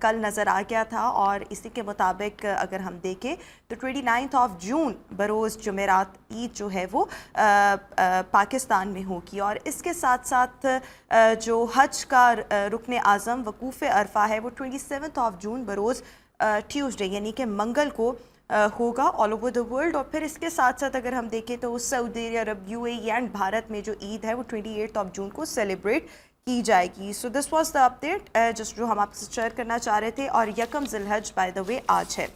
کل نظر آ گیا تھا، اور اسی کے مطابق اگر ہم دیکھیں تو 29 جون بروز جمعرات عید جو ہے وہ پاکستان میں ہوگی، اور اس کے ساتھ ساتھ جو حج کا رکن اعظم وقوف عرفہ ہے وہ 27 جون بروز ٹیوزڈے یعنی کہ منگل کو ہوگا آل اوور دا ورلڈ. اور پھر اس کے ساتھ ساتھ اگر ہم دیکھیں تو سعودی عرب، UAE اینڈ بھارت میں جو عید ہے وہ 28 جون کو سیلیبریٹ کی جائے گی. سو دس واز دا اپڈیٹ جس جو ہم آپ سے شیئر کرنا چاہ رہے تھے. اور یکم ذی الحج بائی دا وے آج ہے.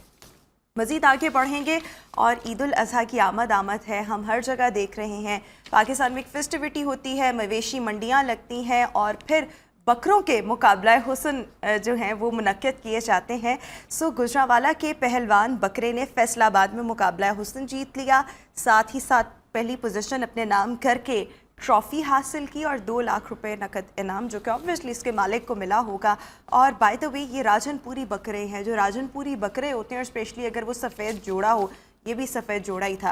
مزید آگے بڑھیں گے اور عید الاضحیٰ کی آمد ہے. ہم ہر جگہ دیکھ رہے ہیں پاکستان میں ایک فیسٹیوٹی ہوتی ہے، مویشی منڈیاں لگتی ہیں اور پھر بکروں کے مقابلہ حسن جو ہیں وہ منعقد کیے جاتے ہیں. سو گجرانوالہ کے پہلوان بکرے نے فیصل آباد میں مقابلہ حسن جیت لیا، ساتھ ہی ساتھ پہلی پوزیشن اپنے نام کر کے ٹرافی حاصل کی اور 2 لاکھ روپے نقد انعام جو کہ آبویسلی اس کے مالک کو ملا ہوگا. اور بائی دا وے یہ راجن پوری بکرے ہیں. جو راجن پوری بکرے ہوتے ہیں اور اسپیشلی اگر وہ سفید جوڑا ہو، یہ بھی سفید جوڑا ہی تھا،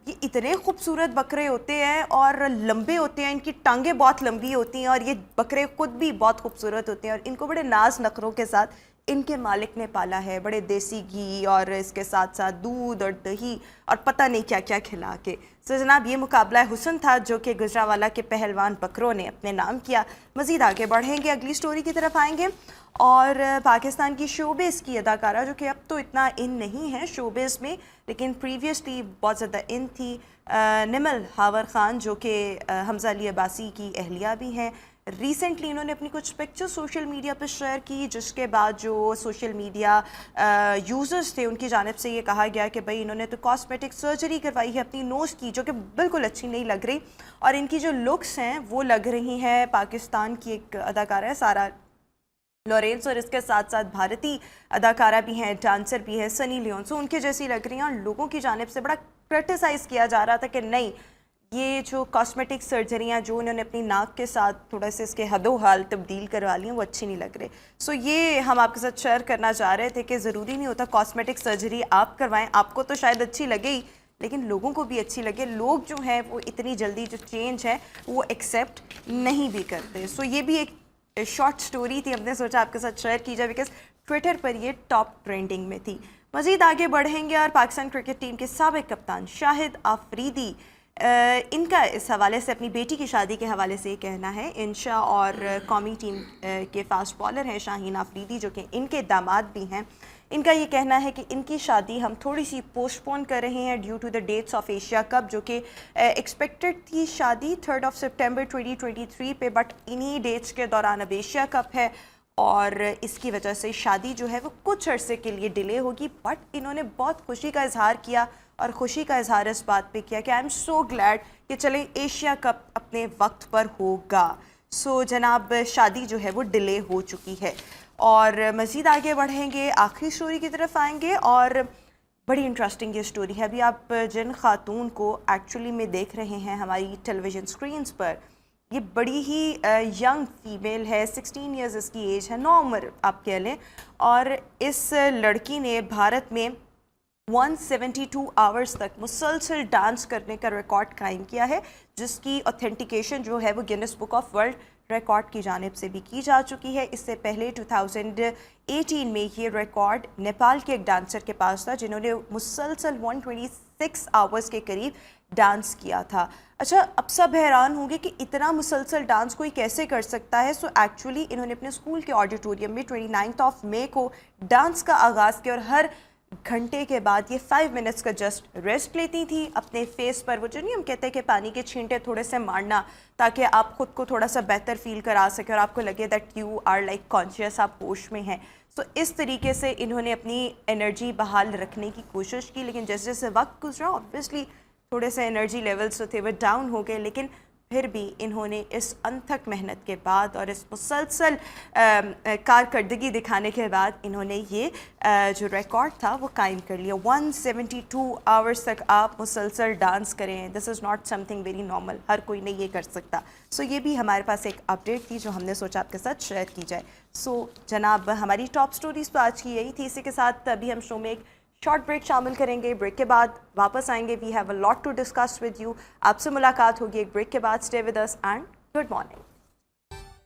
یہ اتنے خوبصورت بکرے ہوتے ہیں اور لمبے ہوتے ہیں، ان کی ٹانگیں بہت لمبی ہوتی ہیں اور یہ بکرے خود بھی بہت خوبصورت ہوتے ہیں اور ان کو بڑے ناز نخروں کے ساتھ ان کے مالک نے پالا ہے، بڑے دیسی گھی اور اس کے ساتھ ساتھ دودھ اور دہی اور پتہ نہیں کیا کیا کھلا کے. سو جناب یہ مقابلہ حسن تھا جو کہ گجرانوالہ کے پہلوان بکروں نے اپنے نام کیا. مزید آگے بڑھیں گے، اگلی سٹوری کی طرف آئیں گے اور پاکستان کی شوبز کی اداکارہ جو کہ اب تو اتنا ان نہیں ہے شوبز میں لیکن پریویسلی بہت زیادہ ان تھی، نمل ہاور خان جو کہ حمزہ علی عباسی کی اہلیہ بھی ہیں. ریسنٹلی انہوں نے اپنی کچھ پکچر سوشل میڈیا پہ شیئر کی جس کے بعد جو سوشل میڈیا یوزرز تھے ان کی جانب سے یہ کہا گیا کہ بھئی انہوں نے تو کاسمیٹک سرجری کروائی ہے اپنی نوز کی جو کہ بالکل اچھی نہیں لگ رہی، اور ان کی جو لکس ہیں وہ لگ رہی ہیں پاکستان کی ایک اداکارہ ہے سارہ لارنس اور اس کے ساتھ ساتھ بھارتی اداکارہ بھی ہیں، ڈانسر بھی ہے سنی لیون. سو ان کے جیسی لگ رہی ہیں اور لوگوں کی جانب سے بڑا کرٹیسائز کیا جا رہا تھا کہ نہیں یہ جو کاسمیٹک سرجریاں جو انہوں نے اپنی ناک کے ساتھ تھوڑا سے اس کے حد و حال تبدیل کروا لی ہیں وہ اچھی نہیں لگ رہے. سو یہ ہم آپ کے ساتھ شیئر کرنا چاہ رہے تھے کہ ضروری نہیں ہوتا کاسمیٹک سرجری آپ کروائیں، آپ کو تو شاید اچھی لگے ہی لیکن لوگوں کو بھی اچھی لگے. لوگ جو ہیں وہ اتنی جلدی جو چینج ہے وہ ایکسیپٹ نہیں بھی کرتے. سو یہ بھی ایک شارٹ سٹوری تھی، ہم نے سوچا آپ کے ساتھ شیئر کی جائے بیکاز ٹویٹر پر یہ ٹاپ ٹرینڈنگ میں تھی. مزید آگے بڑھیں گے اور پاکستان کرکٹ ٹیم کے سابق کپتان شاہد آفریدی ان کا اس حوالے سے اپنی بیٹی کی شادی کے حوالے سے یہ کہنا ہے. انشا اور قومی ٹیم کے فاسٹ بالر ہیں شاہین آفریدی جو کہ ان کے داماد بھی ہیں. ان کا یہ کہنا ہے کہ ان کی شادی ہم تھوڑی سی پوسٹ پون کر رہے ہیں due to the dates of Asia cup جو کہ ایکسپیکٹڈ تھی شادی 3 سپٹمبر 2023 پہ، بٹ انہی ڈیٹس کے دوران اب ایشیا کپ ہے اور اس کی وجہ سے شادی جو ہے وہ کچھ عرصے کے لیے ڈیلے ہوگی. بٹ انہوں نے بہت خوشی کا اظہار کیا اور خوشی کا اظہار اس بات پہ کیا کہ آئی ایم سو گلیڈ کہ چلیں ایشیا کپ اپنے وقت پر ہوگا. سو جناب شادی جو ہے وہ ڈیلے ہو چکی ہے. اور مزید آگے بڑھیں گے، آخری سٹوری کی طرف آئیں گے اور بڑی انٹرسٹنگ یہ سٹوری ہے. ابھی آپ جن خاتون کو ایکچولی میں دیکھ رہے ہیں ہماری ٹیلی ویژن سکرینز پر، یہ بڑی ہی ینگ فیمیل ہے، 16 ایئرز اس کی ایج ہے، نوعمر آپ کہہ لیں. اور اس لڑکی نے بھارت میں 172 آورز تک مسلسل ڈانس کرنے کا ریکارڈ قائم کیا ہے جس کی اوتھینٹیکیشن جو ہے وہ grains book of world record کی جانب سے بھی کی جا چکی ہے. اس سے پہلے 2018 میں یہ ریکارڈ نیپال کے ایک ڈانسر کے پاس تھا جنہوں نے مسلسل 126 آورز کے قریب ڈانس کیا تھا. اچھا اب سب حیران ہوں گے کہ اتنا مسلسل ڈانس کوئی کیسے کر سکتا ہے. سو ایکچولی انہوں نے اپنے اسکول کے آڈیٹوریم میں 29 مئی کو ڈانس کا آغاز کیا اور ہر گھنٹے کے بعد یہ 5 منٹس کا جسٹ ریسٹ لیتی تھی اپنے فیس پر. وہ جو نہیں ہم کہتے ہیں کہ پانی کے چھینٹے تھوڑے سے مارنا تاکہ آپ خود کو تھوڑا سا بہتر فیل کرا سکیں اور آپ کو لگے that you are like conscious, آپ ہوش میں ہیں. سو اس طریقے سے انہوں نے اپنی انرجی بحال رکھنے کی کوشش کی لیکن جیسے جیسے وقت گزرا آبویسلی تھوڑے سے انرجی لیولز جو تھے وہ ڈاؤن ہو گئے لیکن پھر بھی انہوں نے اس انتھک محنت کے بعد اور اس مسلسل کارکردگی دکھانے کے بعد انہوں نے یہ جو ریکارڈ تھا وہ قائم کر لیا. 172 آورز تک آپ مسلسل ڈانس کریں، this is not something very normal, ہر کوئی نہیں یہ کر سکتا. سو یہ بھی ہمارے پاس ایک اپڈیٹ تھی جو ہم نے سوچا آپ کے ساتھ شیئر کی جائے. سو جناب ہماری ٹاپ سٹوریز تو آج کی یہی تھی. اسی کے ساتھ ابھی ہم شو میں ایک شارٹ بریک شامل کریں گے، بریک کے بعد واپس آئیں گے. We have a lot to discuss with you. آپ سے ملاقات ہوگی ایک بریک کے بعد. Stay with us and good morning.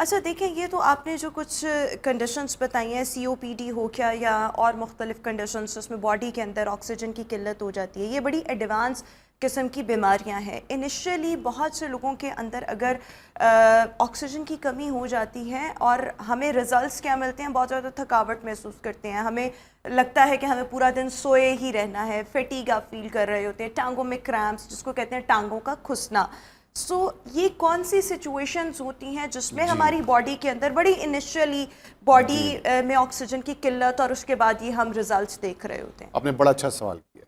اچھا دیکھیں، یہ تو آپ نے جو کچھ کنڈیشنز بتائی ہیں، سی او پی ڈی ہو گیا یا اور مختلف کنڈیشنز جس میں باڈی کے اندر آکسیجن کی قلت ہو جاتی ہے، یہ بڑی ایڈوانس قسم کی بیماریاں ہیں. انیشیلی بہت سے لوگوں کے اندر اگر آکسیجن کی کمی ہو جاتی ہے اور ہمیں رزلٹس کیا ملتے ہیں، بہت زیادہ تھکاوٹ محسوس کرتے ہیں، ہمیں لگتا ہے کہ ہمیں پورا دن سوئے ہی رہنا ہے، فیٹیگ آپ فیل کر رہے ہوتے ہیں، ٹانگوں میں کریمپس جس کو کہتے ہیں ٹانگوں کا کھسنا. سو یہ کون سی سچویشنز ہوتی ہیں جس میں ہماری باڈی کے اندر بڑی انیشیلی باڈی میں آکسیجن کی قلت اور اس کے بعد یہ ہم ریزلٹس دیکھ رہے ہوتے ہیں؟ آپ نے بڑا اچھا سوال کیا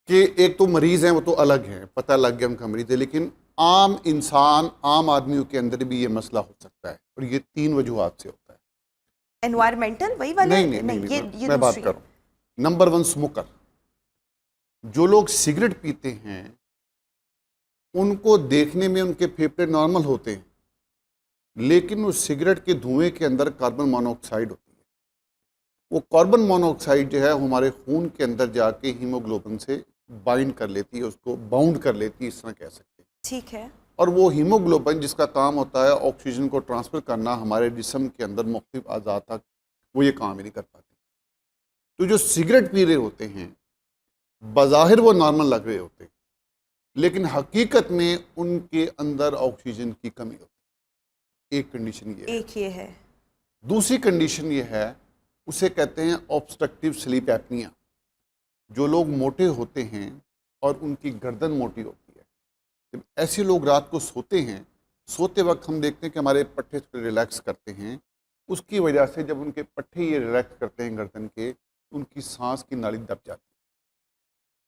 کہ ایک تو مریض ہیں وہ تو الگ ہیں، پتہ لگ گیا ہم کا مریض ہے، لیکن عام انسان، عام آدمیوں کے اندر بھی یہ مسئلہ ہو سکتا ہے، اور یہ 3 وجوہات سے ہوتا ہے. انوائرمنٹل وہی والے؟ نہیں یہ میں بات دوسری کر رہا ہوں. Number 1 smoker. جو لوگ سگریٹ پیتے ہیں ان کو دیکھنے میں ان کے پھیپھڑے نارمل ہوتے ہیں، لیکن اس سگریٹ کے دھوئیں کے اندر کاربن مونوآکسائڈ ہوتی ہے. وہ کاربن مونوآکسائڈ جو ہے ہمارے خون کے اندر جا کے ہیموگلوبن سے بائنڈ کر لیتی ہے، اس کو باؤنڈ کر لیتی ہے، اس طرح کہہ سکتے ہیں. ٹھیک ہے. اور وہ ہیموگلوبن جس کا کام ہوتا ہے آکسیجن کو ٹرانسفر کرنا ہمارے جسم کے اندر مختلف اعضاء تک، وہ یہ کام ہی نہیں کر پاتی. تو جو سگریٹ پی رہے ہوتے ہیں بظاہر وہ نارمل لگ رہے ہوتے ہیں، لیکن حقیقت میں ان کے اندر آکسیجن کی کمی ہوتی ہے. ایک کنڈیشن یہ ہے. ایک یہ ہے. دوسری دوسری کنڈیشن یہ ہے، اسے کہتے ہیں آبسٹرکٹیو سلیپ ایپنیا. جو لوگ موٹے ہوتے ہیں اور ان کی گردن موٹی ہوتی ہے، جب ایسے لوگ رات کو سوتے ہیں، سوتے وقت ہم دیکھتے ہیں کہ ہمارے پٹھے ریلیکس کرتے ہیں، اس کی وجہ سے جب ان کے پٹھے یہ ریلیکس کرتے ہیں گردن کے، ان کی سانس کی نالی دب جاتی ہے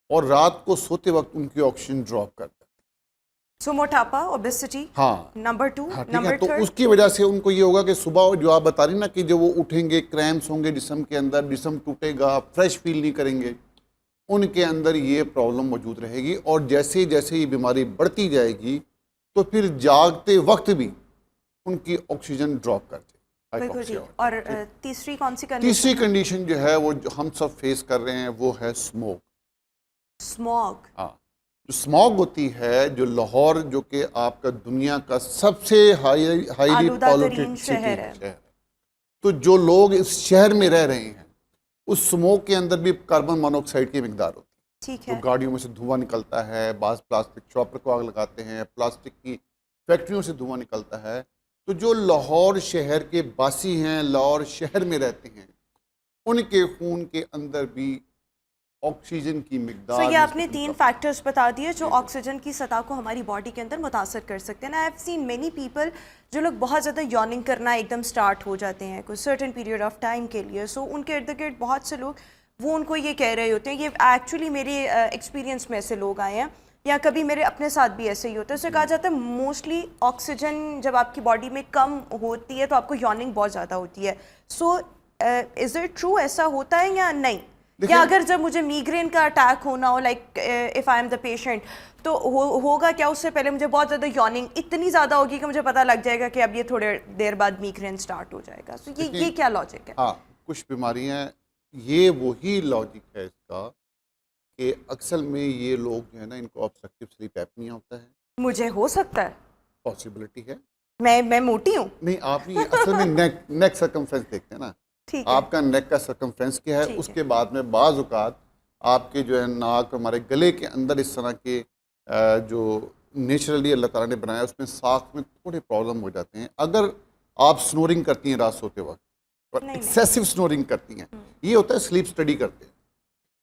اور رات کو سوتے وقت ان کی آکسیجن ڈراپ کر جاتی ہے. سو موٹاپا، اوبیسٹی. ہاں نمبر 2. ٹھیک ہے. نمبر تو 3. اس کی وجہ سے ان کو یہ ہوگا کہ صبح جو آپ بتا رہی نا کہ جب وہ اٹھیں گے کریمپس ہوں گے جسم کے اندر، جسم ٹوٹے گا، فریش فیل نہیں کریں گے، ان کے اندر یہ پرابلم موجود رہے گی. اور جیسے جیسے یہ بیماری بڑھتی جائے گی تو پھر جاگتے وقت بھی ان کی آکسیجن ڈراپ کر جائے. بالکل ٹھیک. اور تیسری کون سی کنڈیشن؟ تیسری کنڈیشن جو ہے وہ جو ہم سب فیس کر رہے ہیں وہ ہے اسموک. اسموگ. ہاں، جو اسموگ ہوتی ہے، جو لاہور جو کہ آپ کا دنیا کا سب سے ہائیلی آلودہ پالوٹیڈ ترین شہر ہے. تو جو لوگ اس شہر میں رہ رہے ہیں اس اسموک کے اندر بھی کاربن مونوآکسائڈ کی مقدار ہوتی ہے. ٹھیک جو ہے. گاڑیوں میں سے دھواں نکلتا ہے، بعض پلاسٹک شاپر کو آگ لگاتے ہیں، پلاسٹک کی فیکٹریوں سے دھواں نکلتا ہے. تو جو لاہور شہر کے باسی ہیں، لاہور شہر میں رہتے ہیں، ان کے خون کے اندر بھی آکسیجن کی مقدار. سو یہ آپ نے 3 فیکٹرز بتا دیے جو آکسیجن کی سطح کو ہماری باڈی کے اندر متاثر کر سکتے ہیں. I have seen many people جو لوگ بہت زیادہ یوننگ کرنا ایک دم سٹارٹ ہو جاتے ہیں کوئی سرٹن پیریڈ آف ٹائم کے لیے. سو ان کے ارد گرد بہت سے لوگ وہ ان کو یہ کہہ رہے ہوتے ہیں، یہ ایکچولی میرے ایکسپیرینس میں سے لوگ آئے ہیں یا کبھی میرے اپنے ساتھ بھی ایسے ہی ہوتا ہے. اس سے کہا جاتا ہے موسٹلی آکسیجن جب آپ کی باڈی میں کم ہوتی ہے تو آپ کو یوننگ بہت زیادہ ہوتی ہے. سو از اٹ ٹرو، ایسا ہوتا ہے یا نہیں؟ یا اگر جب مجھے میگرین کا اٹیک ہونا ہو، like if I am the patient, تو ہوگا کیا اس سے پہلے مجھے بہت زیادہ یوننگ اتنی زیادہ ہوگی کہ مجھے پتہ لگ جائے گا کہ اب یہ تھوڑے دیر بعد میگرین سٹارٹ ہو جائے گا. سو یہ کیا لاجک ہے؟ ہاں، کچھ بیماریاں یہ وہی لاجک ہے اس کا کہ اکثر میں یہ لوگ جو ہے نا ان کو آبسٹرکٹیو سلیپ ایپنیا ہوتا ہے. مجھے ہو سکتا ہے، پاسبلٹی ہے. میں موٹی ہوں. نہیں، آپ نہیں، اصل میں نیک سرکمفرنس دیکھتے ہیں نا، آپ کا نیک کا سرکمفرنس کیا ہے. اس کے بعد میں بعض اوقات آپ کے جو ہے ناک، ہمارے گلے کے اندر اس طرح کے جو نیچرلی اللہ تعالیٰ نے بنایا اس میں ساخت میں تھوڑے پرابلم ہو جاتے ہیں. اگر آپ سنورنگ کرتی ہیں رات سوتے وقت اور ایکسیسو سنورنگ کرتی ہیں، یہ ہوتا ہے سلیپ اسٹڈی کرتے ہیں،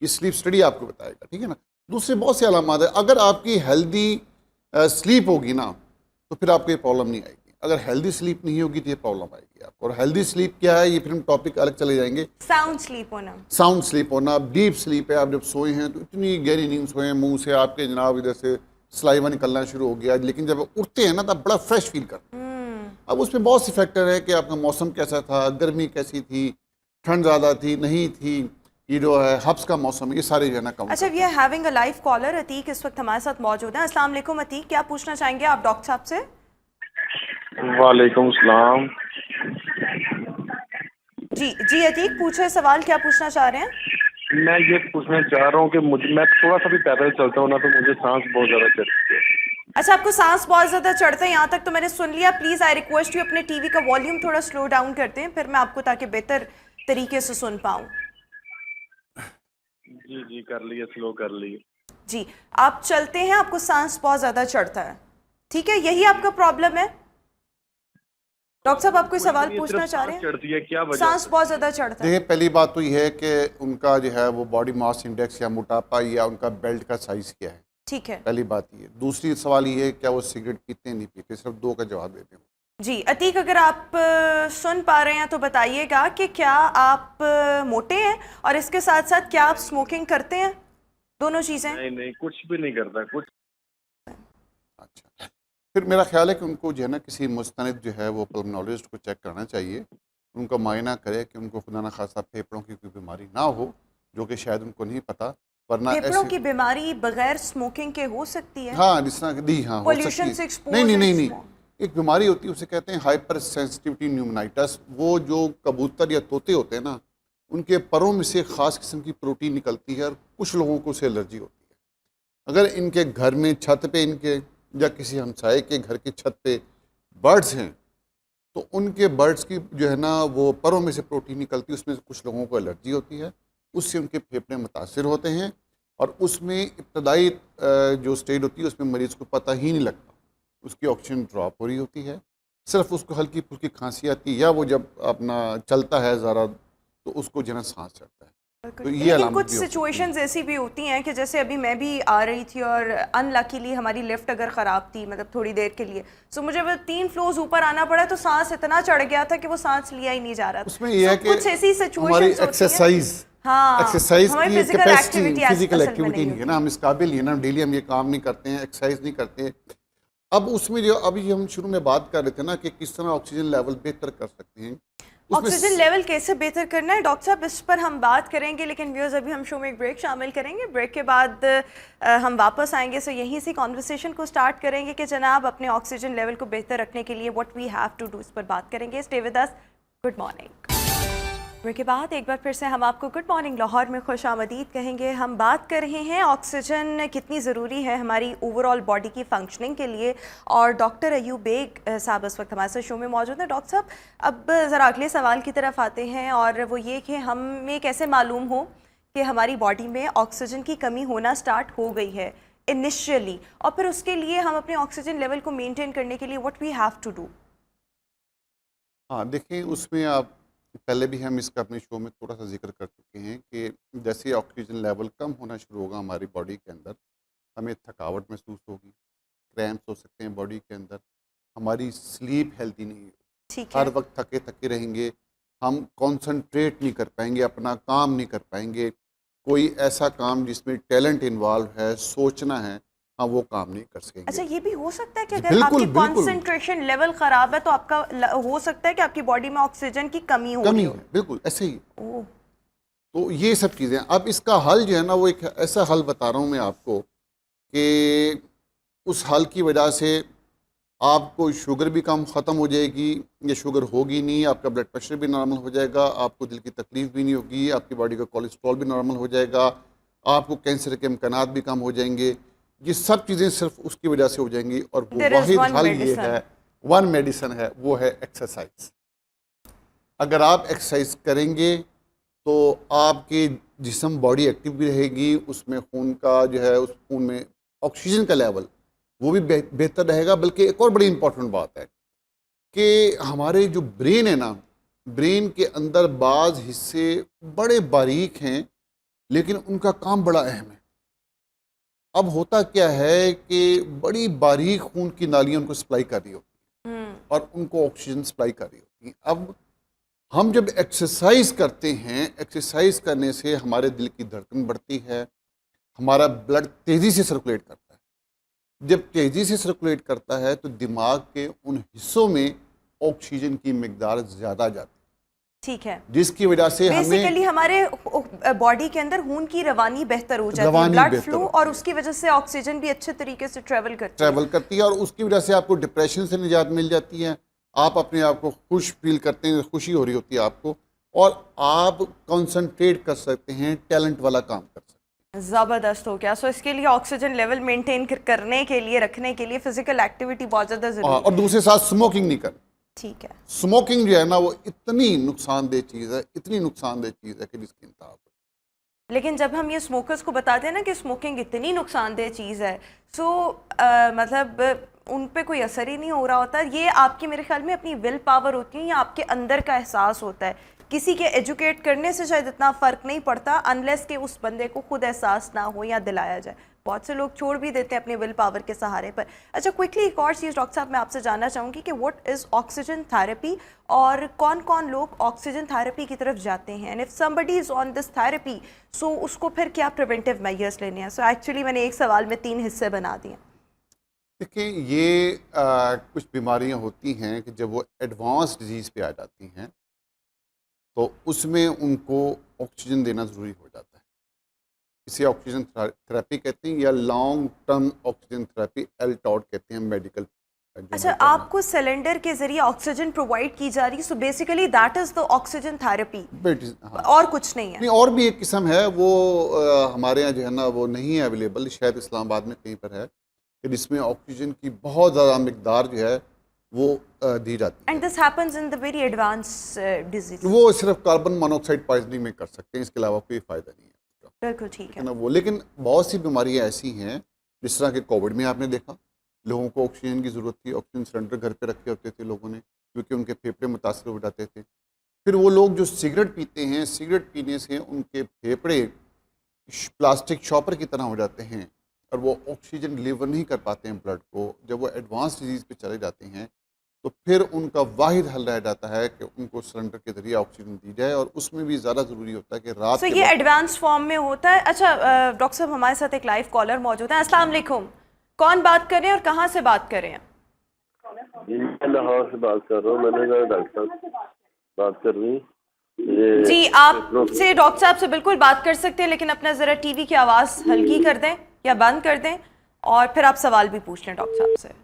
یہ سلیپ اسٹڈی آپ کو بتائے گا. ٹھیک ہے نا. دوسرے بہت سے علامات ہیں. اگر آپ کی ہیلدی سلیپ ہوگی نا تو پھر آپ کو یہ پرابلم نہیں آئے گی. اگر ہیلدی سلیپ نہیں ہوگی تو یہ پرابلم آئے گی آپ کو. اور ہیلدی سلیپ کیا ہے یہ پھر ہم ٹاپک الگ چلے جائیں گے. ساؤنڈ سلیپ ہونا. ساؤنڈ سلیپ ہونا، ڈیپ سلیپ ہے. آپ جب سوئے ہیں تو اتنی گہری نیند سوئے ہیں، منہ سے آپ کے جناب ادھر سے سلائیوا نکلنا شروع ہو گیا، لیکن جب اٹھتے ہیں نا تب بڑا فریش فیل کرتے ہیں. اب اس میں بہت سی فیکٹر ہے کہ آپ کا موسم کیسا تھا، گرمی کیسی تھی، ٹھنڈ زیادہ تھی نہیں تھی، یہ جو ہے حبس کا موسم، یہ سارے جو ہے نا کم. اچھا، یہ having a life caller Atiq اس وقت ہمارے ساتھ موجود ہیں. السلام علیکم عتیق، کیا پوچھنا چاہیں گے آپ ڈاکٹر صاحب سے؟ وعلیکم السلام. جی عتیق پوچھے سوال، کیا پوچھنا چاہ رہے ہیں؟ میں یہ پوچھنا چاہ رہا ہوں کہ میں تھوڑا سا بھی پیدل چلتا ہوں نا تو مجھے سانس بہت زیادہ چڑھتی ہے. اچھا آپ کو سانس بہت زیادہ چڑھتا ہے، یہاں تک تو میں نے سن لیا. پلیز آئی ریکویسٹ یو اپنے ٹی وی کا والیوم تھوڑا سلو ڈاؤن کرتے ہیں پھر میں آپ کو تاکہ بہتر طریقے سے سن پاؤں. جی جی کر لیے، سلو کر لیے. جی آپ چلتے ہیں، آپ کو سانس بہت زیادہ چڑھتا ہے، ٹھیک ہے، یہی آپ کا پرابلم ہے؟ ڈاکٹر صاحب آپ کوئی سوال پوچھنا چاہ رہے ہیں؟ چڑھتی ہے کیا وجہ؟ سانس بہت زیادہ چڑھتا ہے. دیکھیں پہلی بات تو یہ ہے کہ ان کا جو ہے وہ باڈی ماس انڈیکس یا موٹاپا یا ان کا بیلٹ کا سائز کیا ہے، ٹھیک ہے پہلی بات یہ. دوسری سوال یہ ہے کیا وہ سگریٹ پیتے ہیں نہیں پیتے، صرف دو کا جواب دیتے ہیں. جی. عتیق اگر آپ سن پا رہے ہیں تو بتائیے گا کہ کیا آپ موٹے ہیں اور اس کے ساتھ ساتھ کیا آپ اسموکنگ کرتے ہیں؟ دونوں چیزیں. نہیں نہیں کچھ بھی نہیں کرتا کچھ. اچھا پھر میرا خیال ہے کہ ان کو جو ہے نا کسی مستند جو ہے وہ پلمنالوجسٹ کو چیک کرنا چاہیے، ان کو معائنہ کرے کہ ان کو خدا نخواستہ پھیپھڑوں کی کوئی بیماری نہ ہو، جو کہ شاید ان کو نہیں پتہ، ورنہ پھیپھڑوں ایسے کی بیماری بغیر اسموکنگ کے ہو سکتی ہے؟ ہاں جس طرح دی ہاں ہو Pollution سکتی سے ہے. exposure نہیں نہیں نہیں نہیں smoke. ایک بیماری ہوتی ہے اسے کہتے ہیں ہائپر سینسٹیوٹی نیومنائٹس. وہ جو کبوتر یا طوطے ہوتے ہیں نا، ان کے پروں میں سے خاص قسم کی پروٹین نکلتی ہے اور کچھ لوگوں کو اسے الرجی ہوتی ہے. اگر ان کے گھر میں چھت پہ ان کے یا کسی ہمسائے کے گھر کی چھت پہ برڈز ہیں تو ان کے برڈز کی جو ہے نا وہ پروں میں سے پروٹین نکلتی ہے، اس میں سے کچھ لوگوں کو الرجی ہوتی ہے، اس سے ان کے پھیپھڑے متاثر ہوتے ہیں اور اس میں ابتدائی جو اسٹیج ہوتی ہے اس میں مریض کو پتہ ہی نہیں لگتا، اس کی آکسیجن ڈراپ ہو رہی ہوتی ہے، صرف اس کو ہلکی پھلکی کھانسی آتی ہے یا وہ جب اپنا چلتا ہے ذرا تو اس کو جو ہے نا سانس چڑھتا ہے. تو یہ لیکن علامت کچھ بھی ہو سکتی ہے. سچویشنز ایسی بھی ہوتی ہیں کہ جیسے ابھی میں بھی آ رہی تھی اور ان لکیلی ہماری لفٹ اگر خراب تھی مطلب تھوڑی دیر کے لیے، سو مجھے وہ 3 فلورز اوپر آنا پڑا تو سانس اتنا چڑھ گیا تھا کہ وہ سانس لیا ہی نہیں جا رہا تھا. اس میں یہ ہے کہ کچھ ایسی ہماری سچویشنز ہوتی ہیں. ایکسرسائز ہاں ایکسرسائز ہماری کی فزیکل کیپیسٹی ایکٹیویٹی فزیکل اصل میں ایکٹیویٹی نہیں ہے نا، ہم اس قابل نہیں ہے نا، ڈیلی ہم یہ کام نہیں کرتے ہیں، ایکسرسائز نہیں کرتے ہیں. اب اس میں جو ابھی ہم شروع میں بات کر رہے تھے نا کہ کس طرح آکسیجن لیول بہتر کر سکتے ہیں، اس میں آکسیجن لیول کیسے بہتر کرنا ہے ڈاکٹر صاحب، اس پر ہم بات کریں گے. لیکن ویورز ابھی ہم شو میں ایک بریک شامل کریں گے، بریک کے بعد ہم واپس آئیں گے. سو یہیں سے کانورسیشن کو سٹارٹ کریں گے کہ جناب اپنے آکسیجن لیول کو بہتر رکھنے کے لیے what we have to do, اس پر بات کریں گے. Stay with us. Good morning. Break کے بعد ایک بار پھر سے ہم آپ کو گڈ مارننگ لاہور میں خوش آمدید کہیں گے. ہم بات کر رہے ہیں آکسیجن کتنی ضروری ہے ہماری اوور آل باڈی کی فنکشننگ کے لیے، اور ڈاکٹر ایوب بیگ صاحب اس وقت ہمارے ساتھ شو میں موجود ہیں. ڈاکٹر صاحب اب ذرا اگلے سوال کی طرف آتے ہیں، اور وہ یہ کہ ہمیں کیسے معلوم ہو کہ ہماری باڈی میں آکسیجن کی کمی ہونا سٹارٹ ہو گئی ہے انیشیلی، اور پھر اس کے لیے ہم اپنے آکسیجن لیول کو مینٹین کرنے کے لیے what we have to do. ہاں دیکھیں اس میں آپ پہلے بھی ہم اس کا اپنے شو میں تھوڑا سا ذکر کر چکے ہیں کہ جیسے آکسیجن لیول کم ہونا شروع ہوگا ہماری باڈی کے اندر، ہمیں تھکاوٹ محسوس ہوگی، کریمپس ہو سکتے ہیں باڈی کے اندر، ہماری سلیپ ہیلتھی نہیں ہوگی، ٹھیک ہے. ہر وقت تھکے تھکے رہیں گے، ہم کانسنٹریٹ نہیں کر پائیں گے، اپنا کام نہیں کر پائیں گے، کوئی ایسا کام جس میں ٹیلنٹ انوالو ہے، سوچنا ہے، ہم وہ کام نہیں کر سکیں اچھا گے. یہ بھی ہو سکتا ہے کہ اگر آپ بالکل کی بالکل کانسنٹریشن لیول خراب ہے تو آپ کا ہو سکتا ہے کہ آپ کی باڈی میں آکسیجن کی کمی ہو رہی کمی ہو. ہے، بالکل ایسے ہی. اوہ. تو یہ سب چیزیں اب اس کا حل جو ہے نا وہ ایک ایسا حل بتا رہا ہوں میں آپ کو کہ اس حل کی وجہ سے آپ کو شوگر بھی کم ختم ہو جائے گی، یا شوگر ہوگی نہیں، آپ کا بلڈ پریشر بھی نارمل ہو جائے گا، آپ کو دل کی تکلیف بھی نہیں ہوگی، آپ کی باڈی کا کولیسٹرول بھی نارمل ہو جائے گا، آپ کو کینسر کے امکانات بھی کم ہو جائیں گے. یہ سب چیزیں صرف اس کی وجہ سے ہو جائیں گی، اور وہ There is واحد one حل یہ medicine. ہے، ون میڈیسن ہے، وہ ہے ایکسرسائز. اگر آپ ایکسرسائز کریں گے تو آپ کے جسم باڈی ایکٹیو بھی رہے گی، اس میں خون کا جو ہے اس خون میں آکسیجن کا لیول وہ بھی بہتر رہے گا. بلکہ ایک اور بڑی امپورٹنٹ بات ہے کہ ہمارے جو برین ہے نا، برین کے اندر بعض حصے بڑے باریک ہیں لیکن ان کا کام بڑا اہم ہے. اب ہوتا کیا ہے کہ بڑی باریک خون کی نالیاں ان کو سپلائی کر رہی ہوتی ہیں اور ان کو آکسیجن سپلائی کر رہی ہوتی ہیں. اب ہم جب ایکسرسائز کرتے ہیں، ایکسرسائز کرنے سے ہمارے دل کی دھڑکن بڑھتی ہے، ہمارا بلڈ تیزی سے سرکولیٹ کرتا ہے. جب تیزی سے سرکولیٹ کرتا ہے تو دماغ کے ان حصوں میں آکسیجن کی مقدار زیادہ جاتی ہے، ٹھیک ہے. جس کی وجہ سے ہمیں بیسیکلی ہمارے باڈی کے اندر خون کی روانی بہتر ہو جاتی ہے، روانی بلڈ بہتر فلو، ہوتی اور ہے، اس کی وجہ سے آکسیجن بھی اچھے طریقے سے ٹریول کرتی ہے. اور اس کی وجہ سے آپ کو ڈپریشن سے نجات مل جاتی ہے، آپ اپنے آپ کو خوش فیل کرتے ہیں، خوشی ہو رہی ہوتی ہے آپ کو، اور آپ کنسنٹریٹ کر سکتے ہیں، ٹیلنٹ والا کام کر سکتے ہیں. زبردست ہو گیا. سو اس کے لیے آکسیجن لیول مینٹین کرنے کے لیے رکھنے کے لیے فزیکل ایکٹیویٹی بہت زیادہ ضروری ہے. اور دوسرے ساتھ سموکنگ نہیں کرنا. ٹھیک ہے. سموکنگ جو ہے نا وہ اتنی نقصان دہ چیز ہے، اتنی نقصان دہ چیز ہے کہ جس کی انتہا. لیکن جب ہم یہ اسموکرز کو بتاتے ہیں نا کہ اسموکنگ اتنی نقصان دہ چیز ہے، سو مطلب ان پہ کوئی اثر ہی نہیں ہو رہا ہوتا. یہ آپ کی میرے خیال میں اپنی ول پاور ہوتی ہے یا آپ کے اندر کا احساس ہوتا ہے. کسی کے ایجوکیٹ کرنے سے شاید اتنا فرق نہیں پڑتا انلیس کہ اس بندے کو خود احساس نہ ہو یا دلایا جائے. بہت سے لوگ چھوڑ بھی دیتے ہیں اپنے ول پاور کے سہارے پر. اچھا کوئکلی ایک اور چیز ڈاکٹر صاحب میں آپ سے جاننا چاہوں گی کہ واٹ از آکسیجن تھراپی اور کون کون لوگ آکسیجن تھراپی کی طرف جاتے ہیں. And if somebody is on this therapy سو اس کو پھر کیا پریونٹیو میجرس لینے ہیں. سو ایکچولی میں نے ایک سوال میں 3 حصے بنا دیے. دیکھیں یہ کچھ بیماریاں ہوتی ہیں کہ جب وہ ایڈوانس ڈیزیز پہ آ جاتی ہیں تو اس میں ان کو آکسیجن دینا ضروری ہو جاتا ہے. اسے آکسیجن تھراپی کہتے ہیں یا long term oxygen therapy LTOD کہتے ہیں میڈیکل. اچھا آپ کو سلنڈر کے ذریعے آکسیجن پرووائڈ کی جا رہی، so basically that is the oxygen therapy اور کچھ نہیں ہے. نہیں اور بھی ایک قسم ہے وہ ہمارے یہاں جو ہے نا وہ نہیں ہے اویلیبل، شاید اسلام آباد میں کہیں پر ہے کہ جس میں آکسیجن کی بہت زیادہ مقدار جو ہے وہ دی جاتی ہے. And this happens in the very advance disease. وہ صرف کاربن مونوکسائڈ پوائزننگ میں کر سکتے ہیں، اس کے علاوہ کوئی فائدہ نہیں ہے اس کا. بالکل ٹھیک ہے نا وہ. لیکن بہت سی بیماریاں ایسی ہیں جس طرح کہ کووڈ میں آپ نے دیکھا لوگوں کو آکسیجن کی ضرورت تھی، آکسیجن سلنڈر گھر پہ رکھے ہوتے تھے لوگوں نے کیونکہ ان کے پھیپھڑے متاثر ہو جاتے تھے. پھر وہ لوگ جو سگریٹ پیتے ہیں، سگریٹ پینے سے ان کے پھیپھڑے پلاسٹک شاپر کی طرح ہو جاتے ہیں اور وہ آکسیجن ڈلیور نہیں کر پاتے ہیں بلڈ کو. جب وہ ایڈوانس ڈیزیز پہ چلے جاتے ہیں تو پھر ان کا واحد حل رہ جاتا ہے کہ ان کو سلنڈر کے ذریعے آکسیجن دی جائے، اور اس میں بھی زیادہ ضروری ہوتا ہے کہ رات. سو یہ ایڈوانس فارم میں ہوتا ہے. اچھا ڈاکٹر صاحب ہمارے ساتھ ایک لائیو کالر موجود ہے. السلام علیکم، کون بات کر رہے ہیں اور کہاں سے بات کر رہے ہیں؟ میں لاہور سے بات کر رہا ہوں. میں نے کہا ڈاکٹر صاحب بات کر رہی ہوں. جی آپ سے ڈاکٹر صاحب سے بالکل بات کر سکتے ہیں، لیکن اپنا ذرا ٹی وی کی آواز ہلکی کر دیں یا بند کر دیں اور پھر آپ سوال بھی پوچھ لیں ڈاکٹر صاحب سے.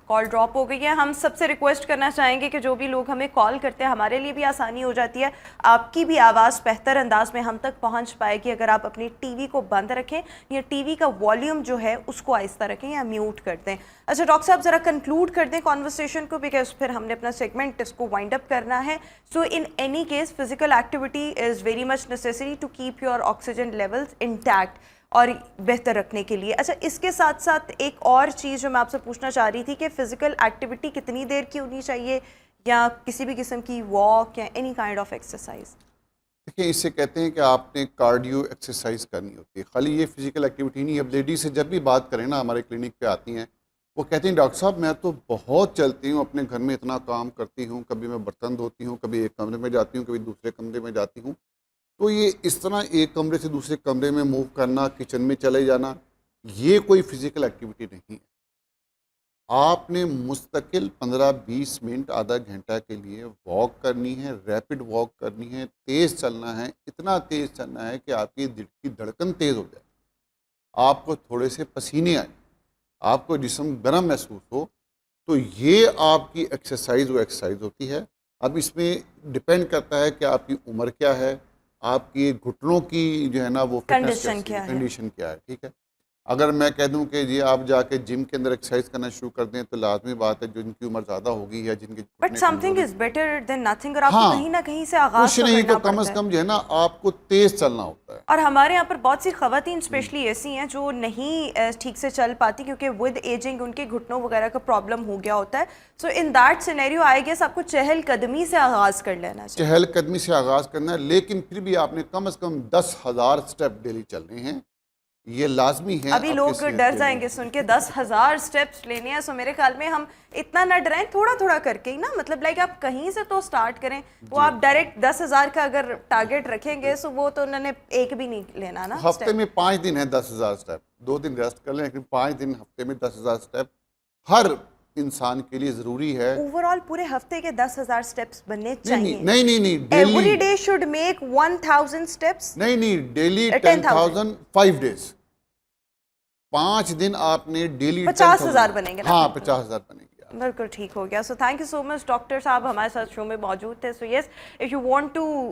کال ڈراپ ہو گئی ہے. ہم سب سے ریکویسٹ کرنا چاہیں گے کہ جو بھی لوگ ہمیں کال کرتے ہیں ہمارے لیے بھی آسانی ہو جاتی ہے، آپ کی بھی آواز بہتر انداز میں ہم تک پہنچ پائے گی اگر آپ اپنی ٹی وی کو بند رکھیں یا ٹی وی کا والیوم جو ہے اس کو آہستہ رکھیں یا میوٹ کر دیں. اچھا ڈاکٹر صاحب ذرا کنکلوڈ کر دیں کانورسیشن کو، بیکاز پھر ہم نے اپنا سیگمنٹ اس کو وائنڈ اپ کرنا ہے. So in any case physical activity is very much necessary to keep your oxygen levels intact اور بہتر رکھنے کے لیے. اچھا اس کے ساتھ ساتھ ایک اور چیز جو میں آپ سے پوچھنا چاہ رہی تھی کہ فزیکل ایکٹیویٹی کتنی دیر کی ہونی چاہیے یا کسی بھی قسم کی واک یا اینی کائنڈ آف ایکسرسائز؟ دیکھیں اس سے کہتے ہیں کہ آپ نے کارڈیو ایکسرسائز کرنی ہوتی ہے، خالی یہ فزیکل ایکٹیویٹی نہیں. اب لیڈیز سے جب بھی بات کریں نا ہمارے کلینک پہ آتی ہیں وہ کہتے ہیں ڈاکٹر صاحب میں تو بہت چلتی ہوں، اپنے گھر میں اتنا کام کرتی ہوں، کبھی میں برتن دھوتی ہوں، کبھی ایک کمرے میں جاتی ہوں، کبھی دوسرے کمرے میں جاتی ہوں. تو یہ اس طرح ایک کمرے سے دوسرے کمرے میں موو کرنا، کچن میں چلے جانا، یہ کوئی فزیکل ایکٹیویٹی نہیں ہے. آپ نے مستقل 15-20 منٹ آدھا گھنٹہ کے لیے واک کرنی ہے، ریپڈ واک کرنی ہے، تیز چلنا ہے، اتنا تیز چلنا ہے کہ آپ کی دل کی دھڑکن تیز ہو جائے، آپ کو تھوڑے سے پسینے آئیں، آپ کو جسم گرم محسوس ہو. تو یہ آپ کی ایکسرسائز وہ ایکسرسائز ہوتی ہے. اب اس میں ڈپینڈ کرتا ہے کہ آپ کی عمر کیا ہے، آپ کی گھٹنوں کی جو ہے نا وہ کنڈیشن کیا ہے. ٹھیک ہے. اگر میں کہہ دوں کہ جی آپ جا کے جم کے اندر ایکسرسائز کرنا شروع کر دیں تو لازمی بات ہے جن کی عمر زیادہ ہوگی یا جن کی but some thing is better than nothing, اور آپ کو کہیں نہ کہیں سے آغاز کچھ نہیں تو کم از کم جو ہے نا آپ کو تیز چلنا ہوتا ہے. اور ہمارے یہاں پر بہت سی خواتین اسپیشلی ایسی ہیں جو نہیں ٹھیک سے چل پاتی کیونکہ ود ایجنگ ان کے گھٹنوں وغیرہ کا پرابلم ہو گیا ہوتا ہے. So in that scenario I guess آپ کو چہل قدمی سے آغاز کر لینا چاہیے. چہل قدمی سے آغاز کرنا ہے، لیکن پھر بھی آپ نے کم از کم 10,000 اسٹیپ ڈیلی چلنے ہیں، یہ لازمی ہے. ابھی لوگ ڈر جائیں گے سن کے 10,000 اسٹیپس لینے ہیں. سو میرے خیال میں ہم اتنا نہ ڈریں، تھوڑا تھوڑا کر کے ہی نا، مطلب لائک آپ کہیں سے تو سٹارٹ کریں. وہ آپ ڈائریکٹ 10,000 کا اگر ٹارگیٹ رکھیں گے سو وہ تو انہوں نے ایک بھی نہیں لینا نا. ہفتے میں 5 دن ہے 10,000 اسٹیپ، 2 دن ریسٹ کر لیں، لیکن 5 دن ہفتے میں 10,000 اسٹیپ ہر انسان کے لیے ضروری ہے. اوور آل پورے ہفتے کے 10,000 اسٹیپس بننے چاہیے. نہیں every day should make 1,000 steps. نہیں ڈیلی 10,000 5 ڈیز، 5 دن آپ نے ڈیلی 50,000 بنیں گے نا. ہاں 50,000 بنے گی. بالکل ٹھیک ہو گیا. So thank you so much doctor صاحب ہمارے ساتھ شو میں موجود تھے. سو یس اف یو وانٹ ٹو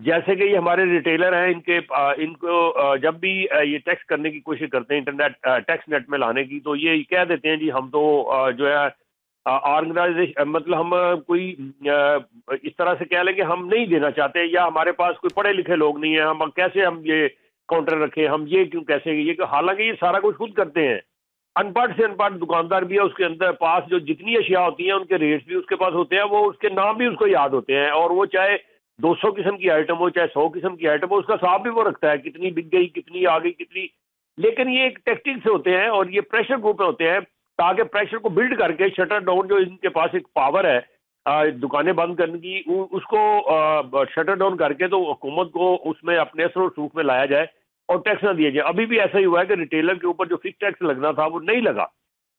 جیسے کہ یہ ہمارے ریٹیلر ہیں، ان کو جب بھی یہ ٹیکس کرنے کی کوشش کرتے ہیں انٹرنیٹ ٹیکس نیٹ میں لانے کی، تو یہ کہہ دیتے ہیں جی ہم تو جو ہے آرگنائزیشن، مطلب ہم کوئی اس طرح سے کہہ لیں کہ ہم نہیں دینا چاہتے، یا ہمارے پاس کوئی پڑھے لکھے لوگ نہیں ہیں، ہم کیسے ہم یہ کاؤنٹر رکھیں، ہم یہ کیوں کیسے یہ، حالانکہ یہ سارا کچھ خود کرتے ہیں۔ ان پڑھ سے ان پڑھ دکاندار بھی ہے، اس کے اندر پاس جو جتنی اشیاء ہوتی ہیں ان کے ریٹس بھی اس کے پاس ہوتے ہیں، وہ اس کے نام بھی اس کو یاد ہوتے ہیں، اور وہ چاہے 200 قسم کی آئٹم ہو چاہے 100 قسم کی آئٹم ہو، اس کا حساب بھی وہ رکھتا ہے کتنی بک گئی، کتنی آ گئی، کتنی۔ لیکن یہ ایک ٹیکٹک سے ہوتے ہیں اور یہ پریشر گروپ میں ہوتے ہیں، تاکہ پریشر کو بلڈ کر کے شٹر ڈاؤن، جو ان کے پاس ایک پاور ہے دکانیں بند کرنے کی، اس کو شٹر ڈاؤن کر کے تو حکومت کو اس میں اپنے اثر و رسوخ میں لایا جائے اور ٹیکس نہ دیا جائے۔ ابھی بھی ایسا ہی ہوا ہے کہ ریٹیلر کے اوپر جو فکس ٹیکس لگنا تھا وہ نہیں لگا۔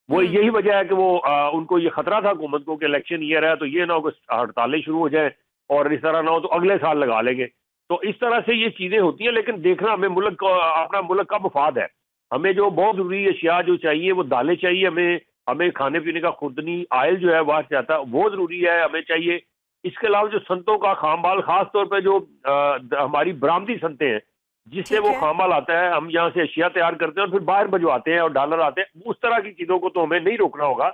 وہ یہی وجہ ہے کہ وہ ان کو یہ خطرہ تھا حکومت کو کہ الیکشن ایئر ہے تو یہ نہ ہو کہ ہڑتالیں شروع ہو جائیں، اور اس طرح نہ ہو تو اگلے سال لگا لیں گے۔ تو اس طرح سے یہ چیزیں ہوتی ہیں، لیکن دیکھنا ہمیں اپنا ملک کا مفاد ہے۔ ہمیں جو بہت ضروری اشیاء جو چاہیے وہ دالیں چاہیے، ہمیں کھانے پینے کا خوردنی آئل جو ہے باہر سے آتا ہے وہ ضروری ہے، ہمیں چاہیے۔ اس کے علاوہ جو صنعتوں کا خام مال، خاص طور پہ جو ہماری برآمدی صنعتیں ہیں جس سے وہ خام مال آتا ہے، ہم یہاں سے اشیاء تیار کرتے ہیں اور پھر باہر بھجواتے ہیں اور ڈالر آتے ہیں، اس طرح کی چیزوں کو تو ہمیں نہیں روکنا ہوگا،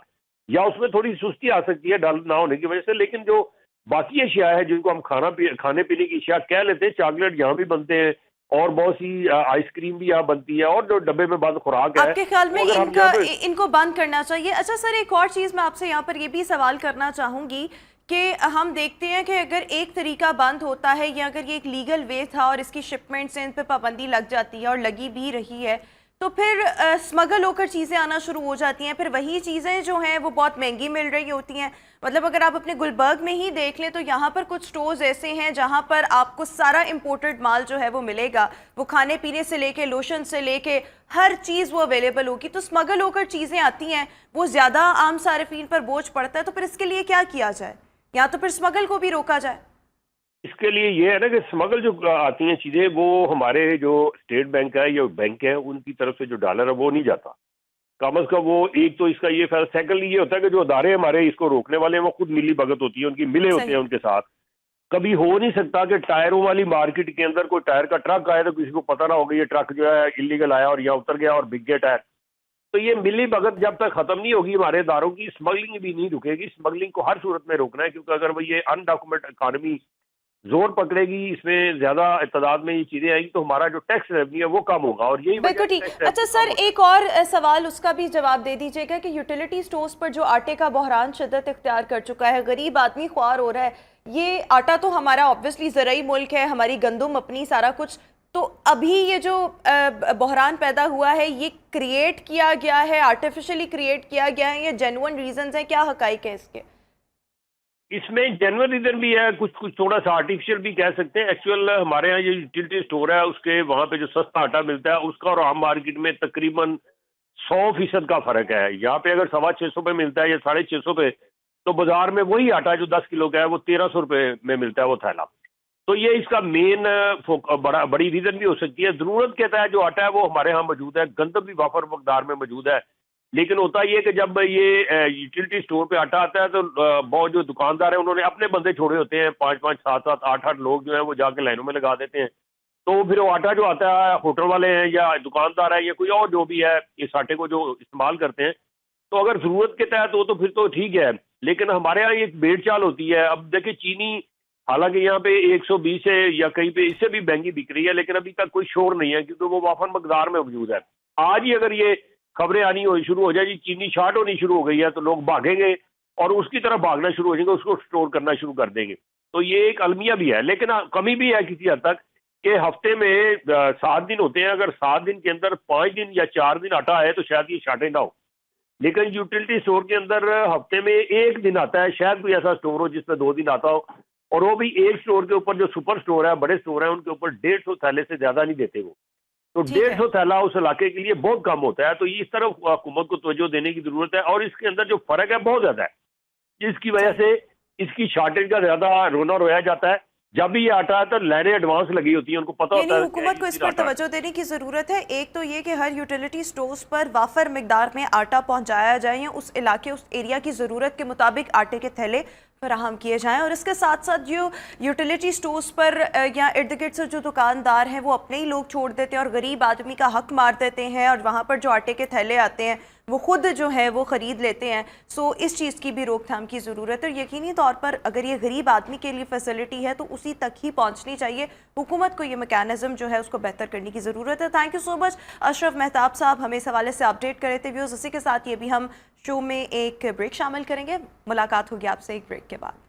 یا اس میں تھوڑی سستی آ سکتی ہے ڈالر نہ ہونے کی وجہ سے۔ لیکن جو باقی اشیاء ہے جن کو ہم کھانے پینے کی اشیاء کہہ لیتے ہیں، چاکلیٹ یہاں بھی بنتے ہیں اور بہت سی آئس کریم بھی یہاں بنتی ہے، اور جو ڈبے میں بند خوراک ہے، آپ کے خیال میں اگر ان کو بند کرنا چاہیے؟ اچھا سر، ایک اور چیز میں آپ سے یہاں پر یہ بھی سوال کرنا چاہوں گی کہ ہم دیکھتے ہیں کہ اگر ایک طریقہ بند ہوتا ہے، یا اگر یہ ایک لیگل وے تھا اور اس کی شپمنٹ سے ان پہ پابندی لگ جاتی ہے اور لگی بھی رہی ہے، تو پھر اسمگل ہو کر چیزیں آنا شروع ہو جاتی ہیں، پھر وہی چیزیں جو ہیں وہ بہت مہنگی مل رہی ہوتی ہیں۔ مطلب اگر آپ اپنے گلبرگ میں ہی دیکھ لیں تو یہاں پر کچھ سٹورز ایسے ہیں جہاں پر آپ کو سارا امپورٹڈ مال جو ہے وہ ملے گا، وہ کھانے پینے سے لے کے لوشن سے لے کے ہر چیز وہ اویلیبل ہوگی۔ تو اسمگل ہو کر چیزیں آتی ہیں، وہ زیادہ عام صارفین پر بوجھ پڑتا ہے، تو پھر اس کے لیے کیا کیا جائے، یا تو پھر اسمگل کو بھی روکا جائے؟ اس کے لیے یہ ہے نا کہ اسمگل جو آتی ہیں چیزیں، وہ ہمارے جو اسٹیٹ بینک ہے یا بینک ہے ان کی طرف سے جو ڈالر ہے وہ نہیں جاتا، کم از کم وہ ایک تو اس کا یہ فیصلہ۔ سیکنڈلی یہ ہوتا ہے کہ جو ادارے ہمارے اس کو روکنے والے ہیں وہ خود ملی بھگت ہوتی ہے، ان کی ملے ہوتے ہیں ان کے ساتھ۔ کبھی ہو نہیں سکتا کہ ٹائروں والی مارکیٹ کے اندر کوئی ٹائر کا ٹرک آئے تو کسی کو پتہ نہ ہوگا یہ ٹرک جو ہے انلیگل آیا اور یہاں اتر گیا اور بک گیا ٹائر۔ تو یہ ملی بھگت جب تک ختم نہیں ہوگی ہمارے اداروں کی، اسمگلنگ بھی نہیں رکے گی۔ اسمگلنگ کو ہر صورت میں روکنا ہے، کیونکہ اگر وہ یہ ان ڈاکومنٹ اکانومی زور پکڑے گی، اس میں زیادہ تعداد میں یہ چیزیں آئیں گی، تو ہمارا جو ٹیکس ریونیو ہے وہ کم ہوگا، اور یہی بالکل ٹھیک۔ اچھا سر، ایک اور سوال اس کا بھی جواب دے دیجیے گا کہ یوٹیلیٹی سٹورز پر جو آٹے کا بحران شدت اختیار کر چکا ہے، غریب آدمی خوار ہو رہا ہے۔ یہ آٹا تو ہمارا آبویسلی زرعی ملک ہے، ہماری گندم اپنی سارا کچھ، تو ابھی یہ جو بحران پیدا ہوا ہے یہ کریٹ کیا گیا ہے، آرٹیفیشلی کریٹ کیا گیا ہے، یہ جینوئن ریزنز ہیں؟ کیا حقائق ہیں اس کے؟ اس میں جنرل ریزن بھی ہے، کچھ تھوڑا سا آرٹیفیشل بھی کہہ سکتے ہیں۔ ایکچوئل ہمارے یہاں یہ یوٹیلیٹی اسٹور ہے، اس کے وہاں پہ جو سستا آٹا ملتا ہے اس کا اور عام مارکیٹ میں تقریباً 100% کا فرق ہے۔ یہاں پہ اگر 650 پہ ملتا ہے یا 650 پہ، تو بازار میں وہی آٹا جو 10 کلو کا ہے وہ 1300 روپے میں ملتا ہے وہ تھیلا۔ تو یہ اس کا مین بڑی ریزن بھی ہو سکتی ہے۔ ضرورت کے تحت جو آٹا ہے وہ ہمارے ہاں موجود ہے، گندم بھی وافر مقدار میں موجود ہے، لیکن ہوتا یہ کہ جب یہ یوٹیلیٹی اسٹور پہ آٹا آتا ہے تو بہت جو دکاندار ہیں انہوں نے اپنے بندے چھوڑے ہوتے ہیں، 5 7 8 لوگ جو ہیں وہ جا کے لائنوں میں لگا دیتے ہیں، تو پھر وہ آٹا جو آتا ہے ہوٹل والے ہیں یا دکاندار ہیں یا کوئی اور جو بھی ہے اس آٹے کو جو استعمال کرتے ہیں، تو اگر ضرورت کے تحت ہو تو پھر تو ٹھیک ہے۔ لیکن ہمارے یہاں ایک بھیڑ چال ہوتی ہے۔ اب دیکھیں چینی حالانکہ یہاں پہ 120 ہے یا کہیں پہ اس سے بھی مہنگی بک رہی ہے، لیکن ابھی تک کوئی شور نہیں ہے کیونکہ وہ وافر مقدار میں موجود ہے۔ آج ہی اگر یہ خبریں آنی شروع ہو جائے جی چینی شارٹ ہونی شروع ہو گئی ہے، تو لوگ بھاگیں گے اور اس کی طرف بھاگنا شروع ہو جائیں گے، اس کو سٹور کرنا شروع کر دیں گے۔ تو یہ ایک المیہ بھی ہے، لیکن کمی بھی ہے کسی حد تک کہ ہفتے میں 7 دن ہوتے ہیں، اگر 7 دن کے اندر 5 دن یا 4 دن آٹا ہے تو شاید یہ شارٹیج نہ ہو، لیکن یوٹیلیٹی اسٹور کے اندر ہفتے میں 1 دن آتا ہے، شاید کوئی ایسا اسٹور ہو جس میں 2 دن آتا ہو، اور وہ بھی ایک اسٹور کے اوپر جو سپر اسٹور ہے، بڑے اسٹور ہیں، ان کے اوپر 150 تھیلے سے زیادہ نہیں دیتے وہ، تو 150 تھیلا اس علاقے کے لیے بہت کم ہوتا ہے۔ تو اس طرف حکومت کو توجہ دینے کی ضرورت ہے، اور اس کے اندر جو فرق ہے بہت زیادہ ہے، جس کی وجہ سے اس کی شارٹیج کا زیادہ رونا رویا جاتا ہے۔ جب بھی یہ آتا ہے تو لائنیں ایڈوانس لگی ہوتی ہیں، ان کو پتہ ہوتا ہے یعنی حکومت کو اس پر توجہ دینے کی ضرورت ہے۔ ایک تو یہ کہ ہر یوٹیلیٹی سٹورز پر وافر مقدار میں آٹا پہنچایا جائے، یا اس علاقے اس ایریا کی ضرورت کے مطابق آٹے کے تھیلے فراہم کیے جائیں. اور اس کے ساتھ ساتھ جو یوٹیلیٹی سٹورز پر یا ارد گرد سے جو دکاندار ہیں وہ اپنے ہی لوگ چھوڑ دیتے ہیں اور غریب آدمی کا حق مار دیتے ہیں اور وہاں پر جو آٹے کے تھیلے آتے ہیں وہ خود جو ہے وہ خرید لیتے ہیں. سو اس چیز کی بھی روک تھام کی ضرورت ہے اور یقینی طور پر اگر یہ غریب آدمی کے لیے فیسلٹی ہے تو اسی تک ہی پہنچنی چاہیے. حکومت کو یہ میکینزم جو ہے اس کو بہتر کرنے کی ضرورت ہے. تھینک یو سو مچ اشرف مہتاب صاحب, ہمیں اس حوالے سے اپڈیٹ کر رہے تھے. ویوز اسی کے ساتھ یہ بھی ہم شو میں ایک بریک شامل کریں گے. ملاقات ہوگی آپ سے ایک بریک کے بعد.